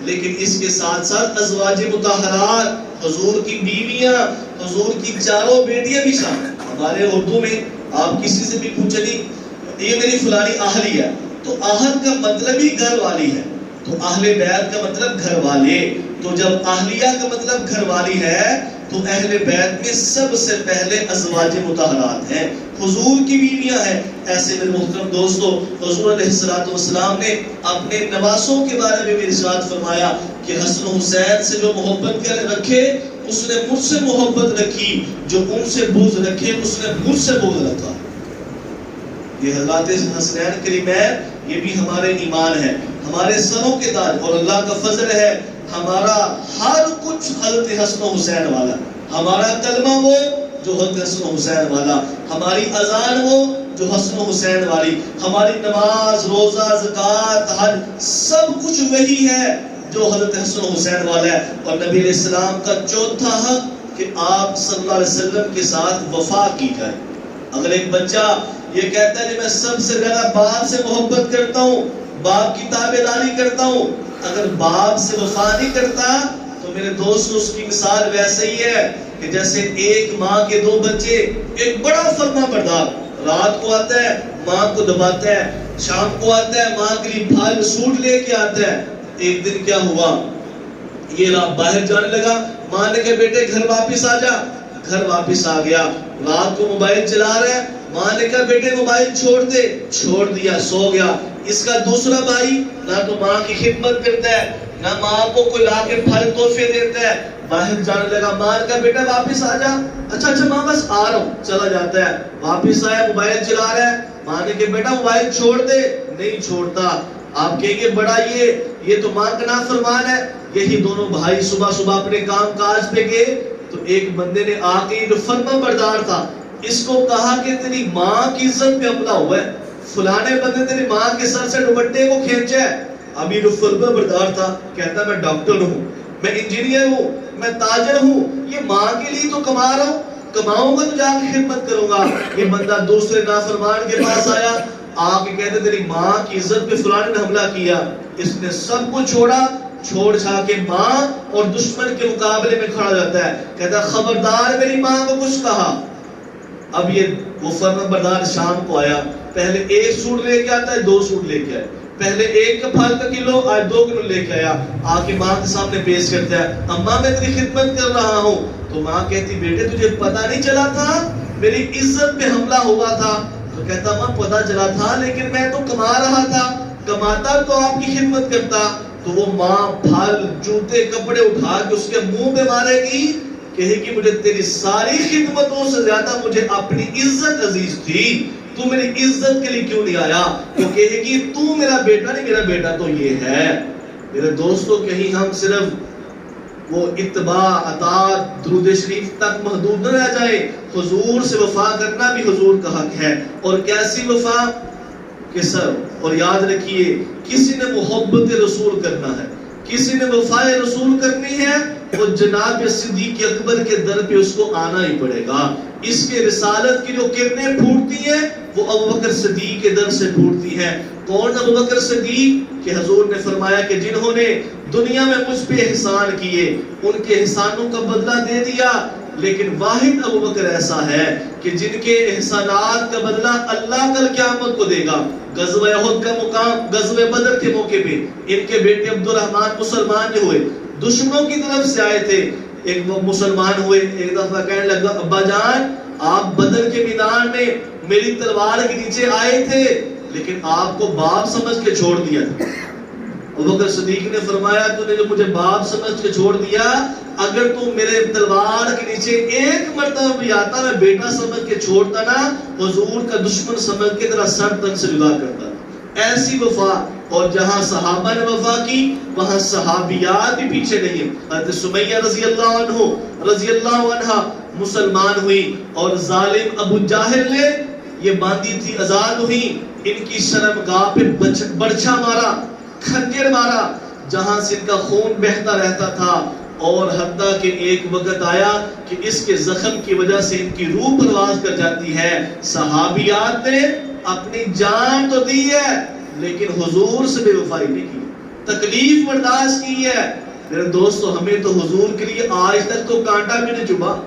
لیکن اس کے ساتھ ساتھ ازواج مطہرات، حضور کی بیویاں، حضور کی چاروں بیٹیاں بھی شامل. ہمارے اردو میں آپ کسی سے بھی پوچھیں یہ میری فلانی اہلی ہے تو اہل کا مطلب ہی گھر والی ہے، تو اہل بیت کا مطلب گھر والے. تو جب اہلیہ کا مطلب گھر والی ہے تو اہل بیت میں سب سے پہلے ازواج مطہرات ہیں، حضور کی بیویاں ہیں. ایسے میں محترم دوستو حضور علیہ السلام نے اپنے نواسوں کے بارے میں ارشاد فرمایا کہ حسن و حسین سے جو محبت رکھے اس نے مجھ سے محبت رکھی، جو ان سے بغض رکھے اس نے مجھ سے بغض رکھا. یہ حضرات حسنین کریمین یہ بھی ہمارے ایمان ہے، ہمارے سروں کے تاج. اور اللہ کا فضل ہے ہمارا ہر کچھ حضرت حسن و حسین والا. ہمارا کلمہ وہ جو حضرت حسن و حسین والا، ہماری اذان وہ جو حسن و حسین والی، ہماری نماز، روزہ، زکوٰۃ، حج سب کچھ وہی ہے جو حضرت حسن و حسین والا ہے. اور نبی علیہ السلام کا چوتھا حق کہ آپ صلی اللہ علیہ وسلم کے ساتھ وفا کی جائے. اگر ایک بچہ یہ کہتا ہے کہ میں سب سے زیادہ باپ سے محبت کرتا ہوں، باپ کی تابعداری کرتا ہوں، اگر باپ سے وفا نہیں کرتا تو میرے دوست اس کی مثال ویسے ہی ہے کہ جیسے ایک ماں کے دو بچے، ایک بڑا فرما بردار رات کو آتا ہے ماں کو دباتا ہے، شام کو آتا ہے ماں کے لیے پھل سوٹ لے کے آتا ہے. ایک دن کیا ہوا، یہ باہر جانے لگا، ماں نے کہا بیٹے گھر واپس آ جا. گھر واپس آ گیا، رات کو موبائل چلا رہا ہے، ماں نے کہا بیٹے موبائل چھوڑ دے، چھوڑ دیا، سو گیا. اس کا دوسرا بھائی نہ تو ماں کی خدمت کرتا ہے نہ ماں کو کوئی لا کے پھل تحفے دیتا ہے، باہر جانے لگا، ماں نے کہا بیٹا واپس آ جا. اچھا ماں بس آ رہا ہوں، چلا جاتا ہے، واپس آیا موبائل چلا رہا ہے، ماں نے کہا بیٹا موبائل چھوڑ دے، نہیں چھوڑتا. آپ کہیں گے بڑا یہ تو ماں کا نافرمان ہے. یہی دونوں بھائی صبح صبح اپنے کام کاج پہ گئے تو ایک بندے نے آ کے جو فرما بردار تھا اس کو کہا کہ تیری ماں کی عزت پہ حملہ ہوا ہے، فلانے بندے تیری ماں کے سر سے دوپٹے کو کھینچا ہے. امیر الفرما بردار تھا، کہتا میں ڈاکٹر ہوں، میں انجینئر ہوں، میں تاجر ہوں، یہ ماں کے لیے تو کما رہا ہوں، کماؤں گا تو جا کے خدمت کروں گا۔ یہ بندہ دوسرے نافرمان کے پاس آیا، آ کے کہتے تیری ماں کی عزت پہ فلاں نے حملہ کیا۔ اس نے سب کو چھوڑا، چھوڑ چھا کے ماں اور دشمن کے مقابلے میں کھڑا جاتا ہے، کہتا ہے خبردار میری ماں کو کچھ کہا۔ اب یہ وہ فرما بردار شام کو آیا، پہلے ایک سوٹ لے کے آتا ہے، 2 سوٹ لے کے آئے، پہلے 1 پھل کا کلو آج 2 کلو لے کے آیا، آ کے ماں کے سامنے پیش کرتا ہے، اماں میں تیری خدمت کر رہا ہوں۔ تو ماں کہتی بیٹے تجھے پتہ نہیں چلا تھا میری عزت پہ حملہ ہوا تھا؟ تو کہتا ماں پتہ چلا تھا لیکن میں تو کما رہا تھا، کماتا تو آپ کی خدمت کرتا۔ تو وہ ماں پھل جوتے کپڑے اٹھا کے اس کے منہ پہ مارے گی، کہے گی مجھے تیری ساری خدمتوں سے زیادہ مجھے اپنی عزت عزیز تھی، تو میری عزت کے لیے کیوں نہیں آیا؟ تو کہے گی تو میرا بیٹا نہیں، میرا بیٹا تو یہ ہے۔ میرے دوستو کہیں ہم صرف وہ اتباع اطاعت درود شریف تک محدود نہ رہ جائے، حضور سے وفا کرنا بھی حضور کا حق ہے۔ اور کیسی وفا کہ سر، اور یاد رکھیے کسی نے محبت رسول کرنا ہے، کسی نے وفا رسول کرنی ہے، وہ جناب صدیق اکبر کے در پہ اس کو آنا ہی پڑے گا۔ اس کے رسالت کی جو کرنیں پھوٹتی ہیں وہ ابوبکر صدیق کے در سے پھوٹتی ہیں۔ کون ابوبکر صدیق؟ کہ حضور نے فرمایا کہ جنہوں نے دنیا میں مجھ پہ احسان کیے ان کے احسانوں کا بدلہ دے دیا، لیکن واحد ابوبکر ایسا ہے کہ جن کے احسانات کا بدلہ اللہ کل قیامت کو دے گا۔ غزوہ احد کا مقام، غزوہ بدر کے موقع پہ ان کے بیٹے عبد الرحمن مسلمان جو ہوئے، دشمنوں کی طرف سے آئے تھے، ایک مسلمان ہوئے، ایک دفعہ کہنے لگا ابا جان آپ بدر کے میدان میں میری تلوار کے نیچے آئے تھے لیکن آپ کو باپ سمجھ کے چھوڑ دیا تھا۔ ابوبکر صدیق نے فرمایا تو نے جو مجھے باپ سمجھ کے چھوڑ دیا، اگر تو میرے تلوار کے نیچے ایک مرتبہ بھی آتا میں بیٹا سمجھ کے چھوڑتا نا، حضور کا دشمن سمجھ کے تیرا سر تن سے جدا کرتا۔ ایسی وفا، اور جہاں صحابہ نے وفا کی وہاں صحابیات بھی پیچھے نہیں ہیں۔ حضرت سمیہ رضی اللہ عنہ مسلمان ہوئی اور ظالم ابو جاہل نے یہ باندھی تھی، آزاد ہوئی، ان کی شرمگاہ پہ برچھا مارا، خنجر مارا، جہاں سے ان کا خون بہتا رہتا تھا، اور حتیٰ کہ ایک وقت آیا کہ اس کے زخم کی وجہ سے ان کی روح پرواز کر جاتی ہے۔ صحابیات نے اپنی جان تو دی ہے لیکن حضور سے بے وفائی نہیں کی، تکلیف برداشت کی ہے۔ میرے دوستو ہمیں تو حضور کے لیے آج تک تو کانٹا بھی نہیں چبھا،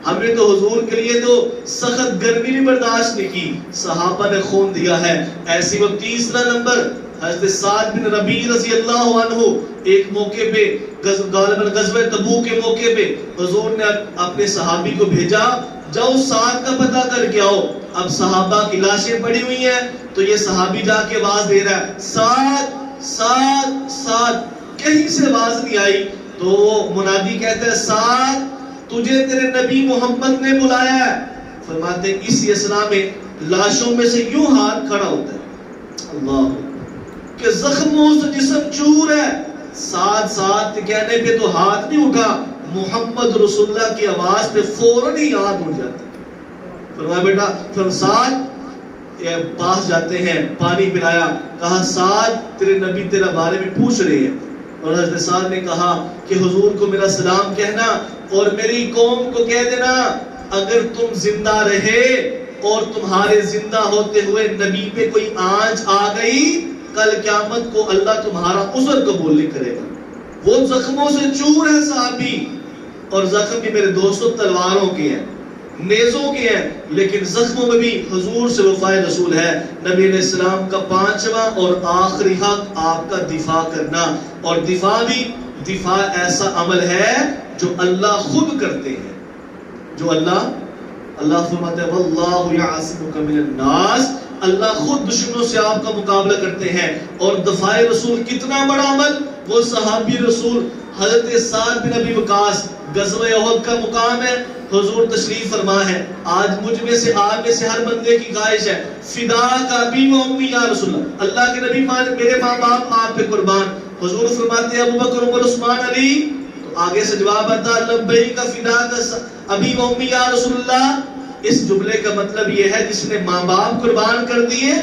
ہمیں تو حضور کے لیے تو سخت گرمی بھی برداشت نہیں کی، صحابہ نے خون دیا ہے۔ ایسی وہ تیسرا نمبر حضرت سعد بن ربیع رضی اللہ عنہ، ایک موقع پہ غالباً غزوہ تبوک کے موقع پہ حضور نے اپنے صحابی کو بھیجا جاؤ سعد کا پتہ کر کے آؤ۔ اب صحابہ کی لاشیں پڑی ہوئی ہیں تو یہ صحابی جا کے آواز دے رہا ہے سعد سعد سعد، کہیں سے آواز نہیں آئی تو وہ منادی کہتا ہے سعد تجھے تیرے نبی محمد نے بلایا ہے۔ فرماتے ہیں اسی اسنا میں لاشوں میں سے یوں ہاتھ کھڑا ہوتا ہے، اللہ کہ زخموں سے جسم چور ہے، سعد سعد کہنے پہ تو ہاتھ نہیں اٹھا، محمد رسول اللہ کی آواز پہ فوراً ہی ہاتھ اٹھ جاتا ہے۔ فرمایا بیٹا پھر سعد پاس جاتے ہیں، پانی پلایا، کہا سعد تیرے نبی تیرا بارے میں پوچھ رہے ہیں۔ اور حضرت سعد نے کہا کہ حضور کو میرا سلام کہنا اور میری قوم کو کہہ دینا اگر تم زندہ رہے اور تمہارے زندہ ہوتے ہوئے نبی پہ کوئی آنچ آ گئی، کل قیامت کو اللہ تمہارا عذر قبول نہیں کرے گا۔ وہ زخموں سے چور ہے صحابی، اور زخم بھی میرے دوستوں تلواروں کے ہیں، نیزوں کے ہیں، لیکن زخموں میں بھی حضور سے وفا رسول ہے۔ نبی علیہ السلام کا 5واں اور آخری حق آپ کا دفاع کرنا، اور دفاع ایسا عمل ہے جو اللہ خود کرتے ہیں، جو اللہ فرماتے ہیں واللہ یعصمک من الناس، اللہ خود دشمنوں سے آپ کا مقابلہ کرتے ہیں۔ اور دفاع رسول کتنا بڑا عمل، وہ صحابی رسول حضرت سعد بن ابی وقاص، غزوہ احد کا مقام ہے، حضور تشریف فرما ہے، آج مجھ میں سے آپ میں سے ہر بندے کی خواہش ہے فدا کا ابی و امی یا رسول اللہ، اللہ کے نبی میرے ماں باپ آپ پہ قربان۔ حضور فرماتے ہیں ابوبکر عمر عثمان علی، تو آگے سے جواب آتا لبیک فدا کا ابی و امی یا رسول اللہ۔ اس جملے کا مطلب یہ ہے جس نے ماں باپ قربان کر دیے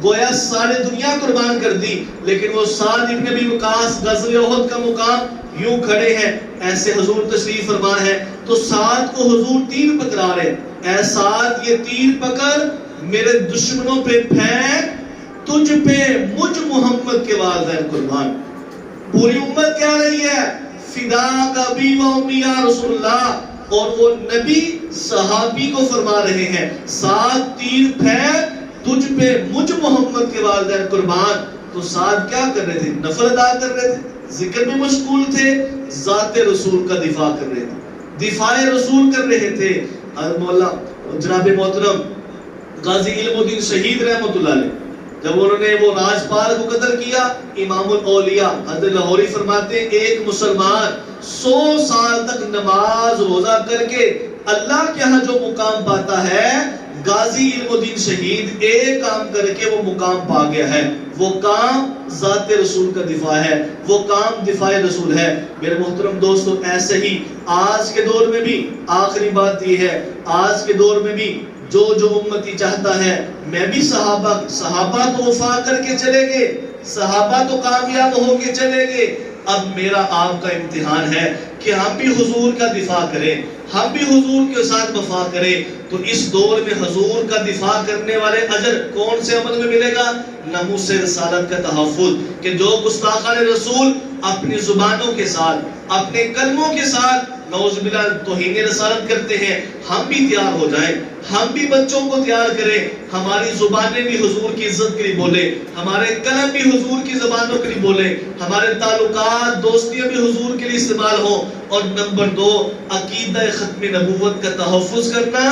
گویا ساری دنیا قربان کر دی، لیکن وہ سعد ابن ابی وقاص غزوہ احد کا مقام یوں کھڑے ہیں، ایسے حضور تشریف فرما ہے تو سعد کو حضور تیر پکڑا رہے، اے سعد یہ تیر پکڑ میرے دشمنوں پہ پھینک، تجھ پہ مجھ محمد کے والدین قربان۔ پوری امت کہہ رہی ہے فداک ابی و امی یا رسول اللہ، اور وہ نبی صحابی کو فرما رہے ہیں سعد تیر پھینک تجھ پہ مجھ محمد کے والدین قربان۔ تو سعد کیا کر رہے تھے؟ نفل ادا کر رہے تھے، ذکر میں مشغول تھے، ذات رسول کا دفاع کر رہے تھے، دفاع رسول کر رہے تھے۔ مولا جناب محترم غازی علم الدین شہید رحمۃ اللہ علیہ جب انہوں نے وہ راجپال کو قتل کیا، امام الاولیاء حضرت لاہوری فرماتے ہیں ایک مسلمان 100 سال تک نماز روزہ کر کے اللہ کے ہاں جو مقام پاتا ہے، غازی علم الدین شہید ایک کام کر کے وہ مقام پا گیا ہے۔ وہ کام ذات رسول کا دفاع ہے، وہ کام دفاع رسول ہے۔ میرے محترم دوستو، ایسے ہی آج کے دور میں بھی آخری بات یہ ہے، آج کے دور میں بھی جو امتی چاہتا ہے میں بھی صحابہ تو وفا کر کے چلے گئے، صحابہ تو کامیاب ہو کے چلے گئے، اب میرا آپ کا امتحان ہے کہ ہم بھی حضور کا دفاع کریں، ہم بھی حضور کے ساتھ وفا کریں۔ تو اس دور میں حضور کا دفاع کرنے والے اجر کون سے عمل میں ملے گا؟ ناموس رسالت کا تحفظ، کہ جو گستاخان رسول اپنی زبانوں کے ساتھ، اپنے کلموں کے ساتھ نعوذ باللہ توہین رسالت کرتے ہیں، ہم بھی تیار ہو جائیں، ہم بھی بچوں کو تیار کریں، ہماری زبانیں بھی حضور کی عزت کے لیے بولیں، ہمارے قلم بھی حضور کی زبانوں کے لیے بولیں، ہمارے تعلقات دوستیاں بھی حضور کے لیے استعمال ہوں۔ اور نمبر 2، عقیدہ ختم نبوت کا تحفظ کرنا،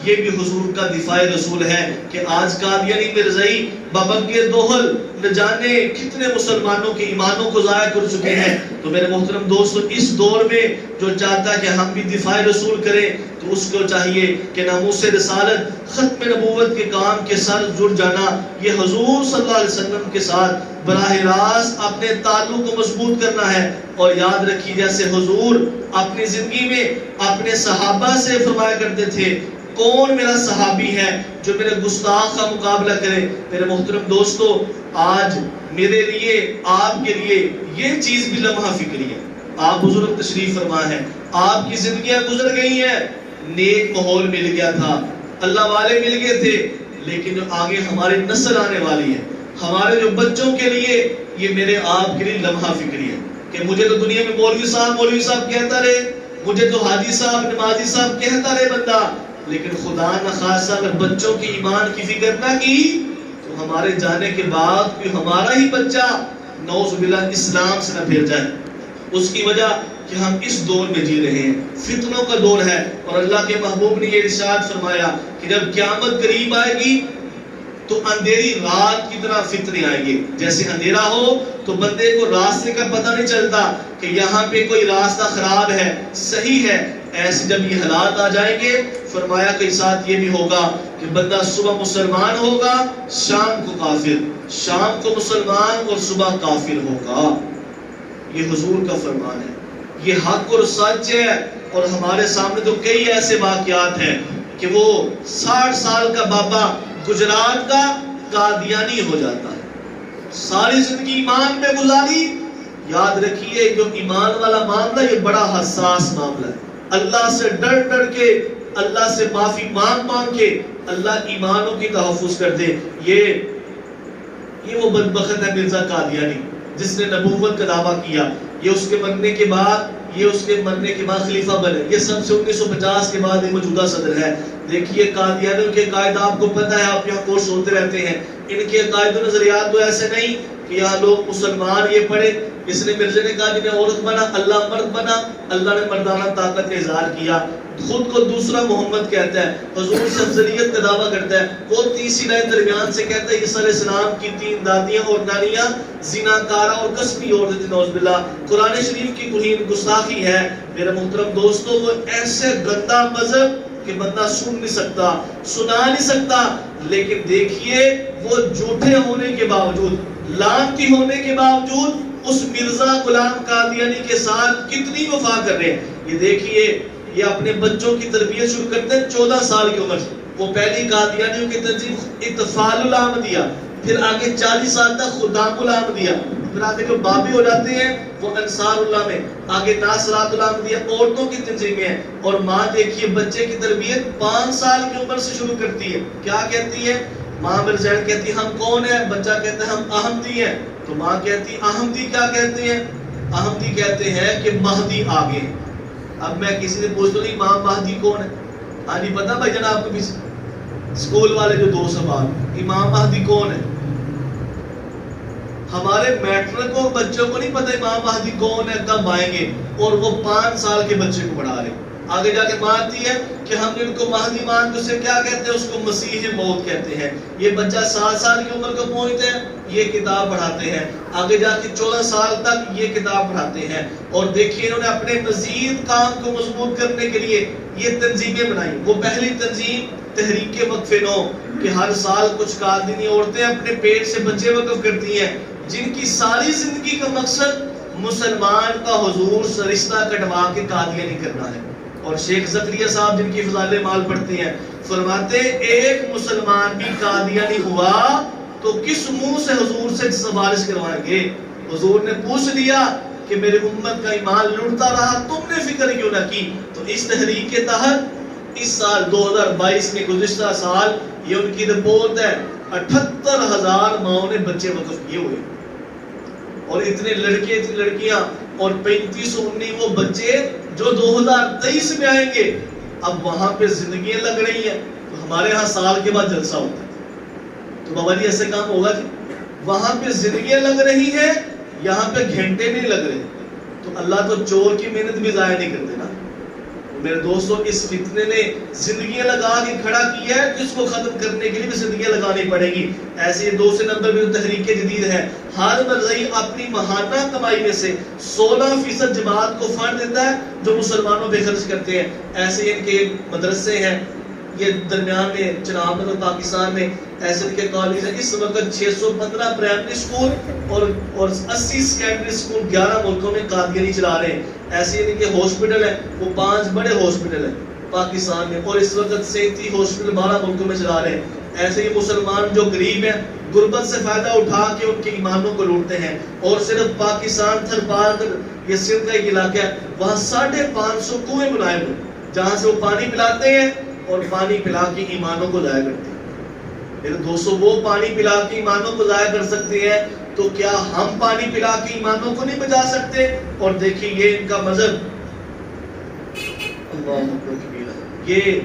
یہ بھی حضور کا دفاع رسول ہے۔ کہ آج قادیانی مرزائی بابنگیر دوہل نہ جانے کتنے مسلمانوں کے ایمانوں کو ضائع کر چکے ہیں۔ تو میرے محترم دوستو، اس دور میں جو چاہتا ہے کہ ہم بھی دفاع رسول کریں تو اس کو چاہیے کہ ناموس رسالت، ختم نبوت کے کام کے ساتھ جڑ جانا، یہ حضور صلی اللہ علیہ وسلم کے ساتھ براہ راست اپنے تعلق کو مضبوط کرنا ہے۔ اور یاد رکھیے جیسے حضور اپنی زندگی میں اپنے صحابہ سے فرمایا کرتے تھے کون میرا صحابی ہے جو میرے گستاخ کا مقابلہ کرے۔ میرے محترم دوستو، آج میرے لیے آپ کے لیے یہ چیز بھی لمحہ فکری ہے۔ آپ بزرگ تشریف فرما ہے، آپ کی زندگیاں گزر گئی ہیں، نیک ماحول مل گیا تھا، اللہ والے مل گئے تھے، لیکن جو آگے ہماری نسل آنے والی ہے، ہمارے جو بچوں کے لیے، یہ میرے آپ کے لیے لمحہ فکری ہے کہ مجھے تو دنیا میں مولوی صاحب کہتا رہے، مجھے تو حاجی صاحب نمازی صاحب کہتا رہے بندہ، لیکن خدا نخواستہ اگر بچوں کی ایمان کی فکر نہ کی تو ہمارے جانے کے بعد کوئی ہمارا ہی بچہ نعوذ باللہ اسلام سے نہ پھر جائے۔ اس کی وجہ کہ ہم اس دور میں جی رہے ہیں، فتنوں کا دور ہے، اور اللہ کے محبوب نے یہ ارشاد فرمایا کہ جب قیامت قریب آئے گی تو اندھیری رات کی طرح فتنے آئیں گے۔ جیسے اندھیرا ہو تو بندے کو راستے کا پتہ نہیں چلتا کہ یہاں پہ کوئی راستہ خراب ہے، صحیح ہے، ایسے جب یہ حالات آ جائیں گے، فرمایا کہ ساتھ یہ بھی ہوگا کہ بندہ صبح مسلمان ہوگا، شام کو کافر، شام کو مسلمان اور صبح کافر ہوگا۔ یہ حضور کا فرمان ہے، یہ حق اور سچ ہے۔ اور ہمارے سامنے تو کئی ایسے واقعات ہیں کہ وہ 60 سال کا بابا گجرات کا قادیانی ہو جاتا ہے، ساری زندگی ایمان میں گزاری۔ یاد رکھیے جو ایمان والا معاملہ یہ بڑا حساس معاملہ ہے، اللہ سے ڈر کے، اللہ سے معافی مانگ کے اللہ ایمانوں کی تحفظ کر دے۔ یہ وہ بدبخت ہے مرزا قادیانی جس نے نبوت کا دعویٰ کیا، یہ اس کے مرنے کے بعد خلیفہ بنے، یہ سب سے 1950 کے بعد موجودہ صدر ہے۔ دیکھیے قادیانیوں کے عقائد آپ کو پتہ ہے، آپ یہاں کورس ہوتے رہتے ہیں، ان کے عقائد و نظریات تو ایسے نہیں کہ یہاں لوگ مسلمان یہ پڑھے، اس نے مرزا نے کہا جنہیں عورت بنا، اللہ مرد بنا، اللہ نے مردانہ طاقت کا اظہار کیا، خود کو دوسرا محمد کہتا ہے، حضور سے افضلیت کا دعویٰ کرتا ہے، وہ تیسری رائے درمیان سے کہتا ہے عیسیٰ علیہ السلام کی 3 دادیاں اور نانیاں زناکارہ اور کسبی عورتیں تھیں، نعوذ باللہ، قرآن شریف کی توہین گستاخی ہے۔ میرے محترم دوستو، وہ ایسے گندا مذہب کہ بندہ سن نہیں سکتا، سنا نہیں سکتا، لیکن دیکھیے وہ جھوٹے ہونے کے باوجود، لعنتی ہونے کے باوجود اس مرزا غلام قادیانی کے ساتھ کتنی وفا کر رہے ہیں۔ یہ دیکھیے یہ اپنے بچوں کی تربیت شروع کرتے ہیں 14 سال کی عمر سے، وہ پہلی قادیانیوں کی تنظیم اطفال الاحمدیہ، پھر آگے 40 سال تک خدام العامدیہ، پھر آگے جو بابی ہو جاتے ہیں وہ انصار اللہ میں، آگے ناصرات العامدیہ، عورتوں کی تنظیمیں ہیں. اور ماں دیکھیے بچے کی تربیت 5 سال کی عمر سے شروع کرتی ہے. کیا کہتی ہے ماں؟ میرے زین کہتی ہے ہم کون ہیں؟ بچہ کہتا ہے ہم احمدی ہیں. تو ماں کہتی ہے احمدی کیا کہتے ہیں؟ احمدی کہتے ہیں کہ مہدی آگے. اب میں کسی سے پوچھتا ہوں امام مہدی کون ہے؟ ہاں نہیں پتا بھائی جناب کو؟ کسی اسکول والے جو 2 سوال، امام مہدی کون ہے؟ ہمارے میٹرک کو بچوں کو نہیں پتا امام مہدی کون ہے، کب آئیں گے، اور وہ 5 سال کے بچے کو پڑھا رہے. آگے جا کے مانتی ہے کہ ہم نے ان کو مہدی مان، اسے کیا کہتے ہیں؟ اس کو مسیح موعود کہتے ہیں. یہ بچہ 7 سال کی عمر کو پہنچتے ہیں یہ کتاب پڑھاتے ہیں، آگے جا کے 14 سال تک یہ کتاب پڑھاتے ہیں. اور دیکھیے انہوں نے اپنے مزید کام کو مضبوط کرنے کے لیے یہ تنظیمیں بنائی. وہ پہلی تنظیم تحریک وقف نو، کہ ہر سال کچھ قادینی عورتیں اپنے پیٹ سے بچے وقف کرتی ہیں، جن کی ساری زندگی کا مقصد مسلمان کا حضور سے رشتہ کٹوا کے قادیانی کرنا ہے. اور شیخ زکریا صاحب جن کی فضائل مال پڑھتے ہیں فرماتے ایک مسلمان بھی قادیانی ہوا تو کس منہ سے حضور سے سفارش کروائیں گے؟ حضور نے پوچھ لیا کہ میرے امت کا ایمان لڑتا رہا تم نے فکر کیوں نہ کی؟ تو اس تحریک کے تحت اس سال 2022 میں، گزشتہ سال، یہ ان کی رپورٹ ہے، 78,000 ماؤں نے بچے وقف کیے ہوئے، اور اتنے لڑکے اتنی لڑکیاں، اور 3519 وہ بچے جو 2023 میں آئیں گے. اب وہاں پہ زندگیاں لگ رہی ہیں، تو ہمارے ہاں سال کے بعد جلسہ ہوتا ہے، تو بابا جی ایسے کام ہوگا جی؟ وہاں پہ زندگیاں لگ رہی ہیں، یہاں پہ گھنٹے نہیں لگ رہے. تو اللہ تو چور کی محنت بھی ضائع نہیں کرتے نا. میرے دوستوں اس فتنے نے زندگیاں لگا کے کھڑا کیا ہے، جس کو ختم کرنے کے لیے بھی زندگیاں لگانی پڑے گی. ایسے 2 نمبر میں تحریک جدید ہے، ہر مرضی اپنی ماہانہ کمائی میں سے 16% جماعت کو فنڈ دیتا ہے جو مسلمانوں پہ خرچ کرتے ہیں. ایسے ان کے مدرسے ہیں، یہ درمیان میں چناب نگر پاکستان میں ایسے ان کے کالج ہیں. اس وقت 615 پرائمری اسکول اور 80 سیکنڈری اسکول 11 ملکوں میں قادیانی چلا رہے ہیں. ایسے ان کے ہاسپٹل ہیں، وہ 5 بڑے ہاسپٹل ہیں پاکستان میں، اور اس وقت 37 ہاسپٹل 12 ملکوں میں چلا رہے ہیں. ایسے ہی مسلمان جو غریب ہیں غربت سے فائدہ اٹھا کے ان کے ایمانوں کو لوٹتے ہیں. اور صرف پاکستان تھر پار یہ سندھ کا ایک علاقہ ہے، وہاں 550 کنویں بنائے ہوئے جہاں سے وہ پانی پلاتے ہیں اور پانی پلا کے ایمانوں کو ضائع کرتے ہیں. میرے دوستوں وہ پانی پلا کے ایمانوں کو ضائع کر سکتے ہیں، تو کیا ہم پانی پلا کے ایمانوں کو نہیں بچا سکتے؟ اور دیکھیے یہ ان کا مذہب، اللہ اکبر کبیرہ، یہ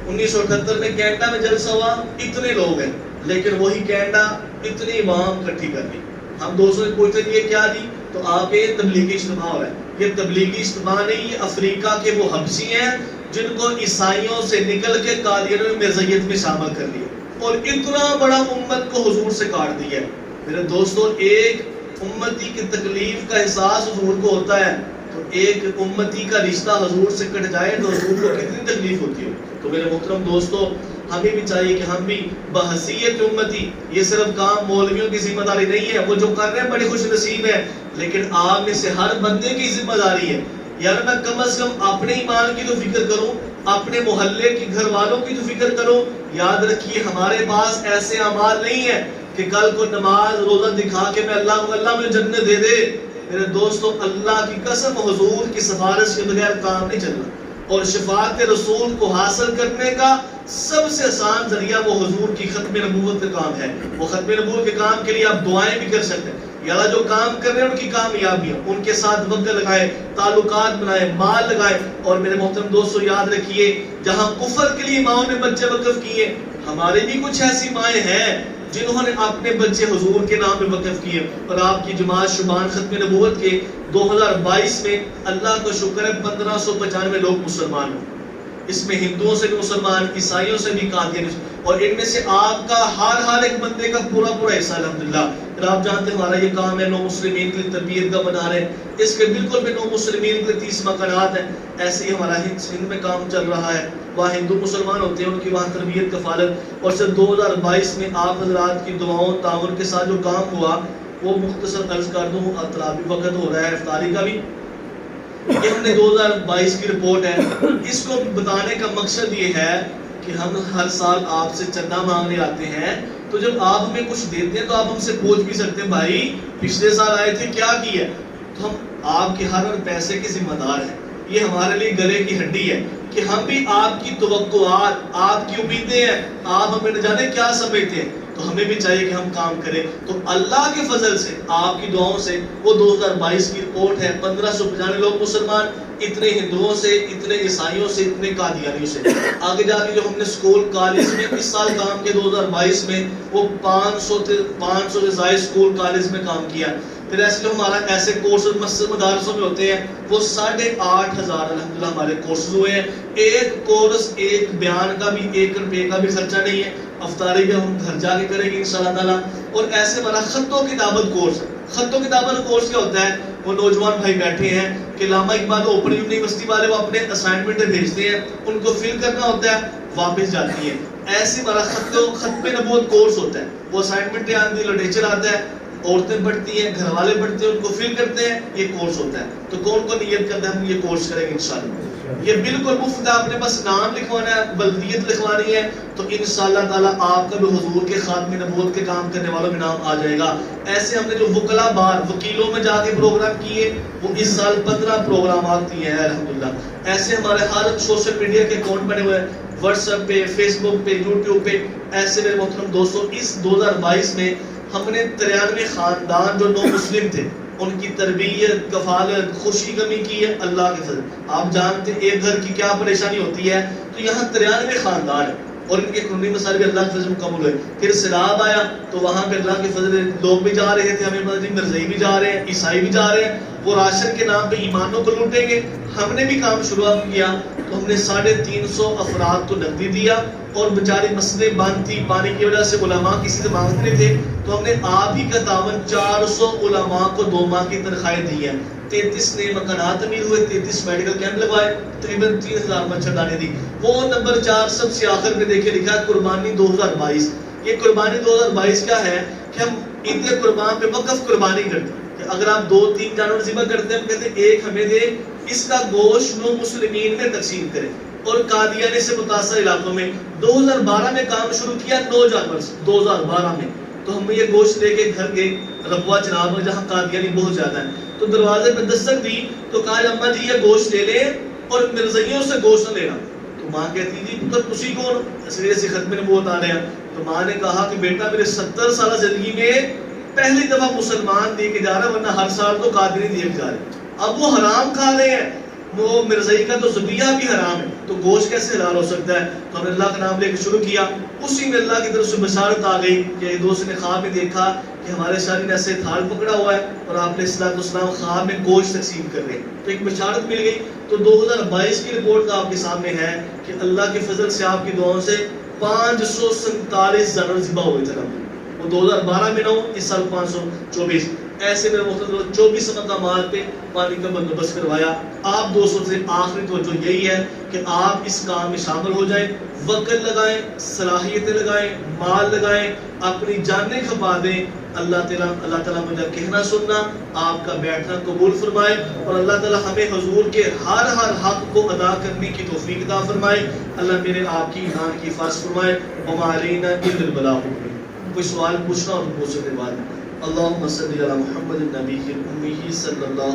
1978 میں کینیڈا میں جلسہ ہوا، اتنے لوگ ہیں، لیکن وہی کینیڈا اتنی عوام اکٹھی کر لی. ہم دوستوں سے پوچھتے ہیں یہ کیا دی؟ تو آپ یہ تبلیغی اجتماع ہو رہا ہے. یہ تبلیغی اجتماع نہیں، یہ افریقہ کے وہ حبشی ہیں جن کو عیسائیوں سے نکل کے قادیانیوں نے مرزائیت میں شامل کر لیا، اور اتنا بڑا امت کو حضور سے کاٹ دیا ہے. میرے دوستوں ایک امتی کی تکلیف کا احساس حضور کو ہوتا ہے، تو ایک امتی کا رشتہ حضور سے کٹ جائے تو حضور کو کتنی تکلیف ہوتی ہے. تو میرے محترم دوستوں ہمیں بھی چاہیے کہ ہم بھی بحیثیت امتی، یہ صرف کام مولویوں کی ذمہ داری نہیں ہے، وہ جو کر رہے ہیں بڑے خوش نصیب ہیں، لیکن آپ میں سے ہر بندے کی ذمہ داری ہے. یار میں کم از کم اپنے ایمان کی تو فکر کروں، اپنے محلے کی گھر والوں کی تو فکر کروں. یاد رکھیے ہمارے پاس ایسے اعمال نہیں ہیں کہ کل کو نماز روزہ دکھا کے میں اللہ مجھے جنت دے دے. میرے دوستوں اللہ کی قسم حضور کی سفارش کے بغیر کام نہیں چلنا، اور شفاعت رسول کو حاصل کرنے کا سب سے آسان ذریعہ وہ حضور کی ختم نبوت کا کام ہے. وہ ختم نبوت کے کام کے لیے آپ دعائیں بھی کر سکتے ہیں، یا اللہ جو کام کر رہے ہیں ان کی کامیابیاں، ان کے ساتھ وقت لگائے، تعلقات بنائے، مال لگائے. اور میرے محترم دوستو یاد رکھیے جہاں کفر کے لیے ماؤں نے بچے وقف کیے، ہمارے بھی کچھ ایسی مائیں ہیں جنہوں نے اپنے بچے حضور کے نام پہ وقف کیے. اور آپ کی جماعت شبان ختم نبوت کے 2022 میں اللہ کا شکر ہے 1595 لوگ مسلمان ہیں. اس میں ہندوؤں سے بھی مسلمان، عیسائیوں سے بھی قادیانی، اور ان میں سے آپ کا ہر ایک بندے کا پورا حصہ الحمدللہ. پھر آپ جانتے ہیں ہمارا یہ کام ہے نو مسلمین کے لیے تربیت کا بنا رہے ہیں، اس کے بالکل بھی نو مسلمین کے لیے 30 مکانات ہیں. ایسے ہی ہمارا ہند میں کام چل رہا ہے، وہاں ہندو مسلمان ہوتے ہیں، ان کی وہاں تربیت کفالت. اور صرف 2022 میں آپ حضرات کی دعاؤں تعاون کے ساتھ جو کام ہوا وہ مختصر عرض کر دوں، اطلابی وقت ہو رہا ہے افطاری کا بھی. یہ ہم نے 2022 کی رپورٹ ہے، اس کو بتانے کا مقصد یہ ہے کہ ہم ہر سال آپ سے چندہ مانگنے آتے ہیں، تو جب آپ ہمیں کچھ دیتے ہیں تو آپ ہم سے پوچھ بھی سکتے ہیں بھائی پچھلے سال آئے تھے کیا کیا، تو ہم آپ کے ہر پیسے کے ذمہ دار ہیں. یہ ہمارے لیے گلے کی ہڈی ہے کہ ہم بھی آپ کی توقعات، آپ کی امیدیں ہیں، آپ ہمیں نہ جانے کیا سمجھتے ہیں، تو ہمیں بھی چاہیے کہ ہم کام کریں. تو اللہ کے فضل سے، آپ کی دعاؤں سے وہ 2022 کی رپورٹ ہے، 1595 لوگ مسلمان، اتنے ہندوؤں سے، اتنے عیسائیوں سے، اتنے قادیانیوں سے. آگے جا کے جو ہم نے اسکول کالج میں اس سال کام کیا 2022 میں، وہ 500 سے زائد اسکول کالج میں کام کیا. پھر ایسے ہمارا ایسے کورسز مسجد مدارسوں میں ہوتے ہیں، وہ 8,500 الحمدللہ ہمارے کورسز ہوئے ہیں. ایک کورس، ایک بیان کا بھی 1 روپے کا بھی خرچہ نہیں ہے. افطاری بھی ہم گھر جا کے کریں گے انشاءاللہ تعالیٰ. اور ایسے ہمارا خط و کتابت کورس. خط و کتابت کورس کیا ہوتا ہے؟ وہ نوجوان بھائی بیٹھے ہیں کہ علامہ اقبال اوپن یونیورسٹی والے وہ اپنے اسائنمنٹ بھیجتے ہیں، ان کو فل کرنا ہوتا ہے، واپس جاتی ہے. ایسے ہمارا ختم نبوت کورس ہوتا ہے. وہ اسائنمنٹ آتی ہے، لٹریچر آتا ہے، عورتیں پڑھتی ہیں، گھر والے پڑھتے ہیں، ان کو فل کرتے ہیں، یہ کورس ہوتا ہے. تو کون کو نیت کرتا ہے ہم یہ کورس کریں گے انشاءاللہ. یہ بالکل مفت ہے، آپ نے بس نام لکھوانا ہے، بلدیت لکھوانی ہے، تو انشاءاللہ تعالیٰ آپ کا بھی حضور کے خاتم نبوت کے کام کرنے والوں میں نام آ جائے گا. ایسے ہم نے جو وکلا بار وکیلوں میں جا کے پروگرام کیے، وہ اس سال 15 پروگرامات کیے ہیں الحمدللہ. ایسے ہمارے ہر سوشل میڈیا کے اکاؤنٹ بنے ہوئے ہیں، واٹس ایپ پہ، فیس بک پہ، یوٹیوب پہ. ایسے میرے محترم دوستوں، اس 2022 میں ہم نے 93 خاندان جو نو مسلم تھے ان کی تربیت، کفالت، خوشی کمی کی ہے اللہ کے فضل. آپ جانتے ہیں ایک گھر کی کیا پریشانی ہوتی ہے، تو یہاں 93 خاندان ہیں اور ان کے قانونی مسائل بھی اللہ کے فضل مکمل ہوئے. پھر سیلاب آیا تو وہاں پہ اللہ کے فضل لوگ بھی جا رہے تھے، ہمیں پتہ نہیں مرزائی بھی جا رہے ہیں، عیسائی بھی جا رہے ہیں، وہ راشن کے نام پہ ایمانوں کو لوٹیں گے. ہم نے بھی کام شروعات کیا تو ہم نے 350 افراد کو نقدی دیا، اور بیچاری مسجدیں بند تھی پانی کی وجہ سے، علماء کسی سے مانگتے نہیں تھے، تو ہم نے آپ ہی کا تعاون 400 علماء کو 2 ماہ کی تنخواہیں دی ہیں. 33 نئے مکانات تعمیر ہوئے، 33 میڈیکل کیمپ لگوائے، تقریباً 3000 مچھردانے دی. وہ نمبر 4 سب سے آخر میں دیکھے لکھا ہے قربانی 2022. یہ قربانی 2022 کیا ہے کہ ہم عید قربان پہ وقف قربانی کرتے ہیں کہ اگر آپ 2-3 جانور ذبح کرتے ہیں، ہم کہتے ہیں ایک ہمیں دے، اس کا گوشت نو مسلمین میں تقسیم کریں. اور قادیانی سے متاثر علاقوں میں 2012 میں کام شروع کیا 9 جانور سے 2012 میں. تو ہم یہ گوشت لے کے گھر گئے ربوہ جناب میں جہاں قادیانی بہت زیادہ ہیں، تو دروازے پہ دستک دی تو کہا اماں جی یہ گوشت لے لیں اور مرزائیوں سے گوشت نہ لینا. تو ماں کہتی جی پتر تسی کون؟ اس لیے سے ختم نبوت آ رہے ہیں. تو ماں نے کہا کہ بیٹا میرے 70 سالہ زندگی میں پہلی دفعہ مسلمان دے کے جا رہا ہے، ورنہ ہر سال تو قادری دے کے جا رہے ہیں. اب وہ حرام کھا رہے ہیں، وہ مرزائی کا تو ذبیحہ بھی حرام ہے، تو گوشت کیسے حلال ہو سکتا ہے؟ تو ہم نے اللہ کا نام لے کے شروع کیا. اسی میں اللہ کی طرف سے بشارت آ گئی کہ دوست نے خواب میں دیکھا کہ ہمارے شاعری نے ایسے تھال پکڑا ہوا ہے اور آپ علیہ السلام خواب میں گوشت تقسیم کر رہے ہیں. تو ایک بشارت مل گئی. تو 2022 کی رپورٹ کا آپ کے سامنے ہے کہ اللہ کے فضل سے آپ کی دعاؤں سے 547 جانور ذبح ہوئے تھے. وہ 2012 میں 9، اس سال 524. ایسے میں مختلف 24 مقامات پہ پانی کا بندوبست کروایا. آپ دوستوں سے آخری توجہ یہی ہے کہ آپ اس کام میں شامل ہو جائیں، وقت لگائیں، صلاحیتیں لگائیں، مال لگائیں، اپنی جانیں کھپا دیں. اللہ تعالیٰ مجھے کہنا سننا، آپ کا بیٹھنا قبول فرمائے، اور اللہ تعالیٰ ہمیں حضور کے ہر حق کو ادا کرنے کی توفیق عطا فرمائے. اللہ میرے آپ کی ایمان کی حفاظت فرمائے. وما علینا الا البلاغ. کوئی سوال پوچھنا اور پوچھنے کے بعد اللہم صلی علی محمد النبی الأمی صلی اللہ